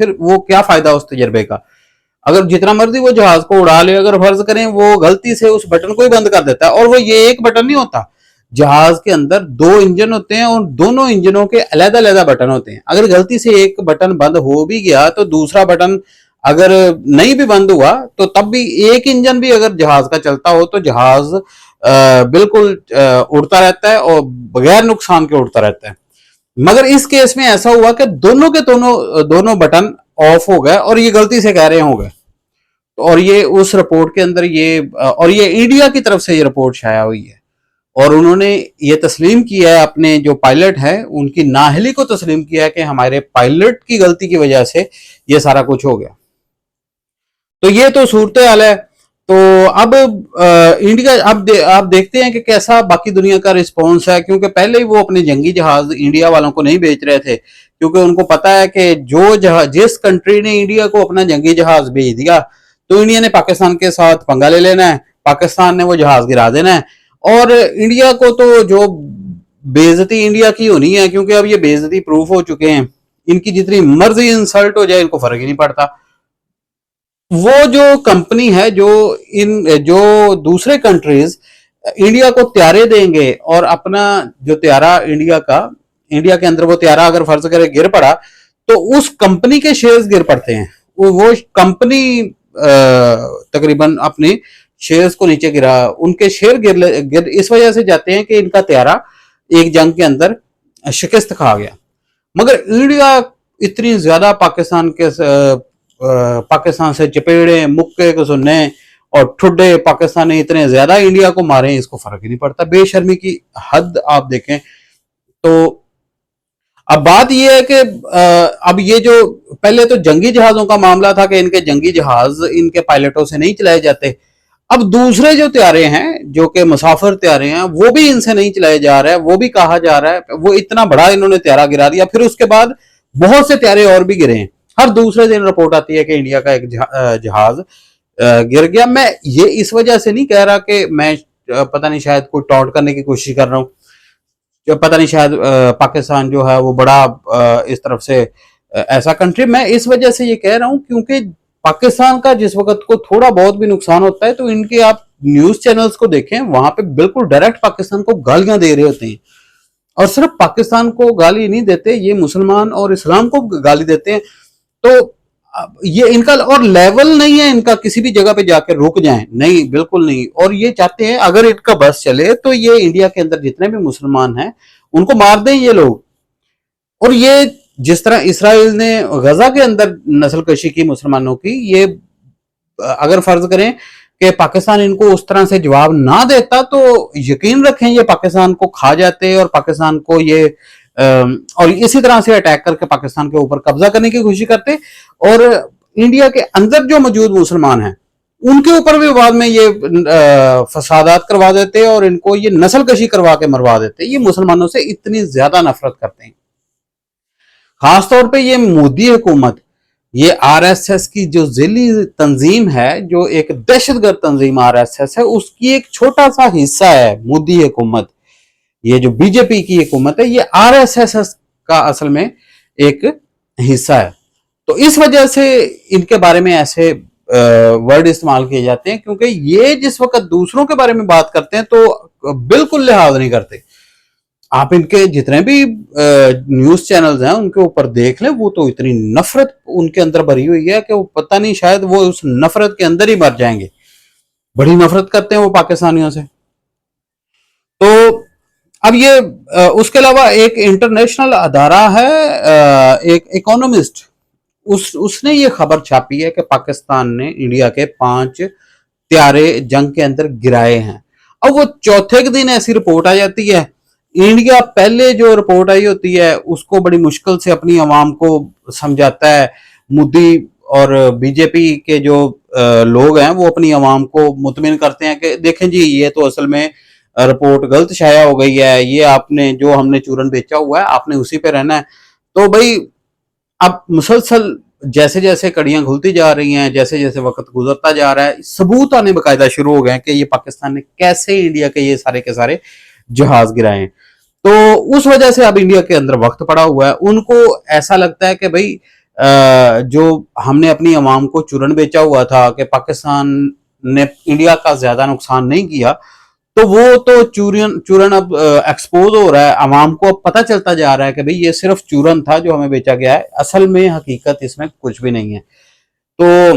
پھر وہ کیا فائدہ اس تجربے کا؟ اگر جتنا مرضی وہ جہاز کو اڑا لے، اگر فرض کریں وہ غلطی سے اس بٹن کو ہی بند کر دیتا ہے، اور وہ یہ ایک بٹن نہیں ہوتا، جہاز کے اندر 2 انجن ہوتے ہیں اور دونوں انجنوں کے علیحدہ علیحدہ بٹن ہوتے ہیں، اگر غلطی سے ایک بٹن بند ہو بھی گیا تو دوسرا بٹن اگر نہیں بھی بند ہوا تو تب بھی ایک انجن بھی اگر جہاز کا چلتا ہو تو جہاز بالکل اڑتا رہتا ہے اور بغیر نقصان کے اڑتا رہتا ہے۔ مگر اس کیس میں ایسا ہوا کہ دونوں کے دونوں بٹن آف ہو گئے اور یہ غلطی سے کہہ رہے ہوں گے، اور یہ اس رپورٹ کے اندر اور یہ انڈیا کی طرف سے یہ رپورٹ شائع ہوئی ہے، اور انہوں نے یہ تسلیم کیا ہے، اپنے جو پائلٹ ہیں ان کی نااہلی کو تسلیم کیا ہے کہ ہمارے پائلٹ کی غلطی کی وجہ سے یہ سارا کچھ ہو گیا۔ تو یہ تو صورتحال ہے۔ تو اب انڈیا، آپ دیکھتے ہیں کہ کیسا باقی دنیا کا رسپانس ہے، کیونکہ پہلے ہی وہ اپنے جنگی جہاز انڈیا والوں کو نہیں بیچ رہے تھے، کیونکہ ان کو پتا ہے کہ جس کنٹری نے انڈیا کو اپنا جنگی جہاز بھیج دیا تو انڈیا نے پاکستان کے ساتھ پنگا لے لینا ہے، پاکستان نے وہ جہاز گرا دینا ہے، اور انڈیا کو تو جو بے عزتی انڈیا کی ہونی ہے، کیونکہ اب یہ بے عزتی پروف ہو چکے ہیں، ان کی جتنی مرضی انسلٹ ہو جائے ان کو فرق ہی نہیں پڑتا۔ وہ جو کمپنی ہے جو دوسرے کنٹریز انڈیا کو طیارے دیں گے، اور اپنا جو طیارہ انڈیا کے اندر وہ طیارہ اگر فرض کرے گر پڑا تو اس کمپنی کے شیئرز گر پڑتے ہیں، وہ کمپنی تقریباً اپنے شیئرز کو نیچے گرا، ان کے شیئر گر اس وجہ سے جاتے ہیں کہ ان کا طیارہ ایک جنگ کے اندر شکست کھا گیا۔ مگر انڈیا اتنی زیادہ پاکستان سے چپیڑے مکے کو سننے اور ٹھڈے پاکستانی اتنے زیادہ انڈیا کو مارے، اس کو فرق ہی نہیں پڑتا۔ بے شرمی کی حد آپ دیکھیں۔ تو اب بات یہ ہے کہ اب یہ جو پہلے تو جنگی جہازوں کا معاملہ تھا کہ ان کے جنگی جہاز ان کے پائلٹوں سے نہیں چلائے جاتے، اب دوسرے جو طیارے ہیں جو کہ مسافر طیارے ہیں وہ بھی ان سے نہیں چلائے جا رہے ہیں، وہ بھی کہا جا رہا ہے وہ اتنا بڑا انہوں نے طیارہ گرا دیا، پھر اس کے بعد بہت سے طیارے اور بھی گرے ہیں، ہر دوسرے دن رپورٹ آتی ہے کہ انڈیا کا ایک جہاز گر گیا۔ میں یہ اس وجہ سے نہیں کہہ رہا کہ میں پتہ نہیں شاید کوئی ٹاؤٹ کرنے کی کوشش کر رہا ہوں، پتہ نہیں شاید پاکستان جو ہے وہ بڑا اس طرف سے ایسا کنٹری، میں اس وجہ سے یہ کہہ رہا ہوں کیونکہ پاکستان کا جس وقت کو تھوڑا بہت بھی نقصان ہوتا ہے تو ان کے آپ نیوز چینلز کو دیکھیں، وہاں پہ بالکل ڈائریکٹ پاکستان کو گالیاں دے رہے ہوتے ہیں، اور صرف پاکستان کو گالی نہیں دیتے، یہ مسلمان اور اسلام کو گالی دیتے ہیں۔ تو یہ ان کا اور لیول نہیں ہے ان کا کسی بھی جگہ پہ جا کے رک جائیں، نہیں بالکل نہیں، اور یہ چاہتے ہیں اگر ان کا بس چلے تو یہ انڈیا کے اندر جتنے بھی مسلمان ہیں ان کو مار دیں یہ لوگ۔ اور یہ جس طرح اسرائیل نے غزہ کے اندر نسل کشی کی مسلمانوں کی، یہ اگر فرض کریں کہ پاکستان ان کو اس طرح سے جواب نہ دیتا تو یقین رکھیں یہ پاکستان کو کھا جاتے اور پاکستان کو یہ اور اسی طرح سے اٹیک کر کے پاکستان کے اوپر قبضہ کرنے کی کوشش کرتے، اور انڈیا کے اندر جو موجود مسلمان ہیں ان کے اوپر بھی بعد میں یہ فسادات کروا دیتے اور ان کو یہ نسل کشی کروا کے مروا دیتے۔ یہ مسلمانوں سے اتنی زیادہ نفرت کرتے ہیں، خاص طور پہ یہ مودی حکومت، یہ آر ایس ایس کی جو ذیلی تنظیم ہے، جو ایک دہشت گرد تنظیم آر ایس ایس ہے، اس کی ایک چھوٹا سا حصہ ہے مودی حکومت، یہ جو بی جے پی کی حکومت ہے یہ آر ایس ایس کا اصل میں ایک حصہ ہے۔ تو اس وجہ سے ان کے بارے میں ایسے ورڈ استعمال کیے جاتے ہیں، کیونکہ یہ جس وقت دوسروں کے بارے میں بات کرتے ہیں تو بالکل لحاظ نہیں کرتے۔ آپ ان کے جتنے بھی نیوز چینلز ہیں ان کے اوپر دیکھ لیں، وہ تو اتنی نفرت ان کے اندر بھری ہوئی ہے کہ وہ پتہ نہیں شاید وہ اس نفرت کے اندر ہی مر جائیں گے، بڑی نفرت کرتے ہیں وہ پاکستانیوں سے۔ تو اب یہ اس کے علاوہ ایک انٹرنیشنل ادارہ ہے، ایک اکانومسٹ، اس نے یہ خبر چھاپی ہے کہ پاکستان نے انڈیا کے 5 طیارے جنگ کے اندر گرائے ہیں۔ اب وہ چوتھے کے دن ایسی رپورٹ آ جاتی ہے، انڈیا پہلے جو رپورٹ آئی ہوتی ہے اس کو بڑی مشکل سے اپنی عوام کو سمجھاتا ہے، مودی اور بی جے پی کے جو لوگ ہیں وہ اپنی عوام کو مطمئن کرتے ہیں کہ دیکھیں جی یہ تو اصل میں رپورٹ غلط شائع ہو گئی ہے، یہ آپ نے جو ہم نے چورن بیچا ہوا ہے آپ نے اسی پہ رہنا ہے۔ تو بھائی اب مسلسل جیسے جیسے کڑیاں کھلتی جا رہی ہیں، جیسے جیسے وقت گزرتا جا رہا ہے، ثبوت آنے باقاعدہ شروع ہو گئے ہیں کہ یہ پاکستان نے کیسے انڈیا کے یہ سارے کے سارے جہاز گرائے ہیں۔ تو اس وجہ سے اب انڈیا کے اندر وقت پڑا ہوا ہے، ان کو ایسا لگتا ہے کہ بھائی جو ہم نے اپنی عوام کو چورن بیچا ہوا تھا کہ پاکستان نے انڈیا کا زیادہ نقصان نہیں کیا، تو وہ تو چورن اب ایکسپوز ہو رہا ہے، عوام کو اب پتہ چلتا جا رہا ہے کہ بھئی یہ صرف چورن تھا جو ہمیں بیچا گیا ہے، اصل میں حقیقت اس میں کچھ بھی نہیں ہے۔ تو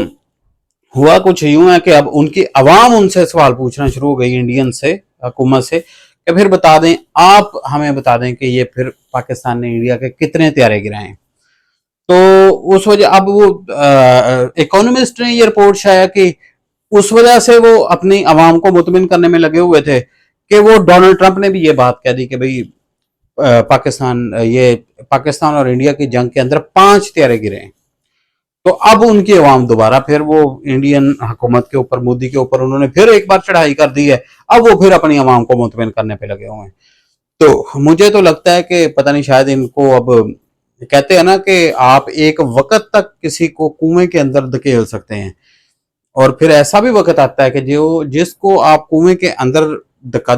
ہوا کچھ یوں ہے کہ اب ان کی عوام ان سے سوال پوچھنا شروع ہو گئی، انڈین سے، حکومت سے، کہ پھر بتا دیں، آپ ہمیں بتا دیں کہ یہ پھر پاکستان نے انڈیا کے کتنے طیارے گرائے ہیں۔ تو اس وجہ اب وہ اکانومسٹ نے یہ رپورٹ شائع کی، اس وجہ سے وہ اپنی عوام کو مطمئن کرنے میں لگے ہوئے تھے کہ وہ ڈونلڈ ٹرمپ نے بھی یہ بات کہہ دی کہ بھئی پاکستان اور انڈیا کی جنگ کے اندر 5 طیارے گرے ہیں۔ تو اب ان کی عوام دوبارہ پھر وہ انڈین حکومت کے اوپر، مودی کے اوپر انہوں نے پھر ایک بار چڑھائی کر دی ہے، اب وہ پھر اپنی عوام کو مطمئن کرنے پہ لگے ہوئے ہیں۔ تو مجھے تو لگتا ہے کہ پتہ نہیں، شاید ان کو اب کہتے ہیں نا کہ آپ ایک وقت تک کسی کو کنویں کے اندر دھکیل سکتے ہیں، اور پھر ایسا بھی وقت آتا ہے کہ جس کو آپ کنویں کے اندر دھکا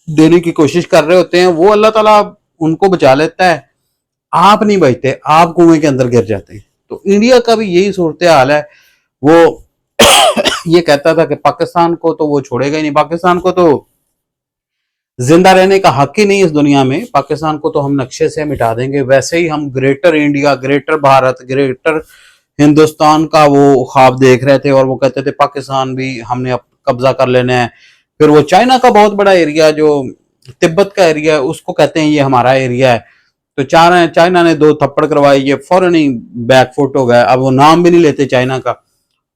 دینے کی کوشش کر رہے ہوتے ہیں، وہ اللہ تعالیٰ ان کو بچا لیتا ہے، آپ نہیں بچتے، آپ کنویں کے اندر گر جاتے ہیں۔ تو انڈیا کا بھی یہی صورتحال ہے، وہ یہ کہتا تھا کہ پاکستان کو تو وہ چھوڑے گا ہی نہیں، پاکستان کو تو زندہ رہنے کا حق ہی نہیں اس دنیا میں، پاکستان کو تو ہم نقشے سے مٹا دیں گے۔ ویسے ہی ہم greater India, greater Bharat, greater Hindustan کا وہ خواب دیکھ رہے تھے، اور وہ کہتے تھے پاکستان بھی ہم نے اب قبضہ کر لینا ہے۔ پھر وہ چائنا کا بہت بڑا ایریا جو تبت کا ایریا ہے، اس کو کہتے ہیں یہ ہمارا ایریا ہے، تو چائنا نے 2 تھپڑ کروائی، یہ فوراً ہی بیک فٹ ہو گئے، اب وہ نام بھی نہیں لیتے چائنا کا۔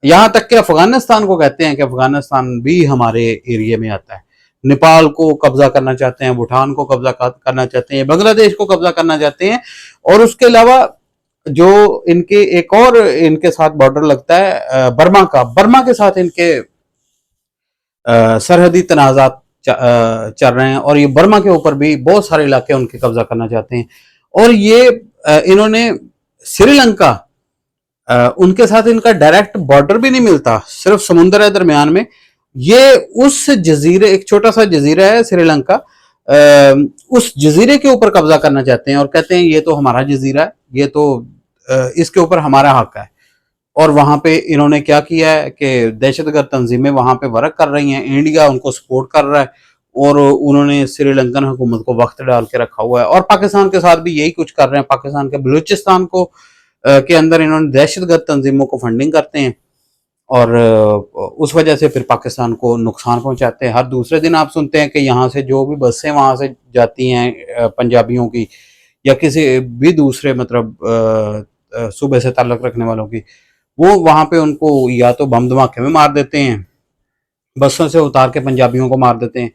یہاں تک کہ افغانستان کو کہتے ہیں کہ افغانستان بھی ہمارے ایریا میں آتا ہے، نیپال کو قبضہ کرنا چاہتے ہیں، بھوٹان کو قبضہ کرنا چاہتے ہیں، بنگلہ دیش کو قبضہ کرنا چاہتے ہیں، اور اس کے علاوہ جو ان کے ایک اور ان کے ساتھ بارڈر لگتا ہے برما کے ساتھ ان کے سرحدی تنازعات چل رہے ہیں، اور یہ برما کے اوپر بھی بہت سارے علاقے ان کے قبضہ کرنا چاہتے ہیں۔ اور یہ انہوں نے سری لنکا، ان کے ساتھ ان کا ڈائریکٹ بارڈر بھی نہیں ملتا، صرف سمندر ہے درمیان میں، یہ اس جزیرے، ایک چھوٹا سا جزیرہ ہے سری لنکا، اس جزیرے کے اوپر قبضہ کرنا چاہتے ہیں، اور کہتے ہیں یہ تو ہمارا جزیرہ ہے، یہ تو اس کے اوپر ہمارا حق ہے۔ اور وہاں پہ انہوں نے کیا کیا ہے کہ دہشت گرد تنظیمیں وہاں پہ ورک کر رہی ہیں، انڈیا ان کو سپورٹ کر رہا ہے، اور انہوں نے سری لنکن حکومت کو وقت ڈال کے رکھا ہوا ہے، اور پاکستان کے ساتھ بھی یہی کچھ کر رہے ہیں۔ پاکستان کے بلوچستان کو کے اندر انہوں نے دہشت گرد تنظیموں کو فنڈنگ کرتے ہیں، اور اس وجہ سے پھر پاکستان کو نقصان پہنچاتے ہیں۔ ہر دوسرے دن آپ سنتے ہیں کہ یہاں سے جو بھی بسیں وہاں سے جاتی ہیں پنجابیوں کی یا کسی بھی دوسرے مطلب صوبے سے تعلق رکھنے والوں کی، وہ وہاں پہ ان کو یا تو بم دھماکے میں مار دیتے ہیں، بسوں سے اتار کے پنجابیوں کو مار دیتے ہیں،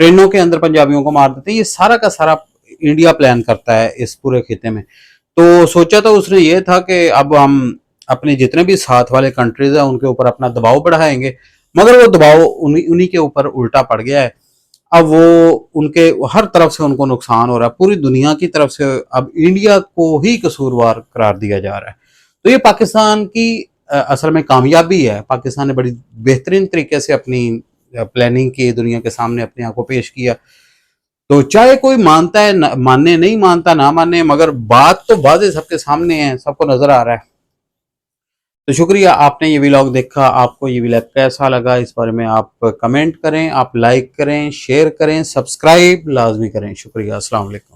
ٹرینوں کے اندر پنجابیوں کو مار دیتے ہیں۔ یہ سارا کا سارا انڈیا پلان کرتا ہے اس پورے خطے میں۔ تو سوچا تو اس نے یہ تھا کہ اب ہم اپنے جتنے بھی ساتھ والے کنٹریز ہیں ان کے اوپر اپنا دباؤ بڑھائیں گے، مگر وہ دباؤ انہی کے اوپر الٹا پڑ گیا ہے۔ اب وہ ان کے ہر طرف سے ان کو نقصان ہو رہا ہے، پوری دنیا کی طرف سے اب انڈیا کو ہی قصوروار قرار دیا جا رہا ہے۔ تو یہ پاکستان کی اصل میں کامیابی ہے، پاکستان نے بڑی بہترین طریقے سے اپنی پلاننگ کی، دنیا کے سامنے اپنے آپ کو پیش کیا۔ تو چاہے کوئی مانتا ہے ماننے، نہیں مانتا نہ مانے، مگر بات تو واضح سب کے سامنے ہے، سب کو نظر آ رہا ہے۔ تو شکریہ، آپ نے یہ ویلاگ دیکھا، آپ کو یہ ویلاگ کیسا لگا اس بارے میں آپ کمنٹ کریں، آپ لائک کریں، شیئر کریں، سبسکرائب لازمی کریں۔ شکریہ، السلام علیکم۔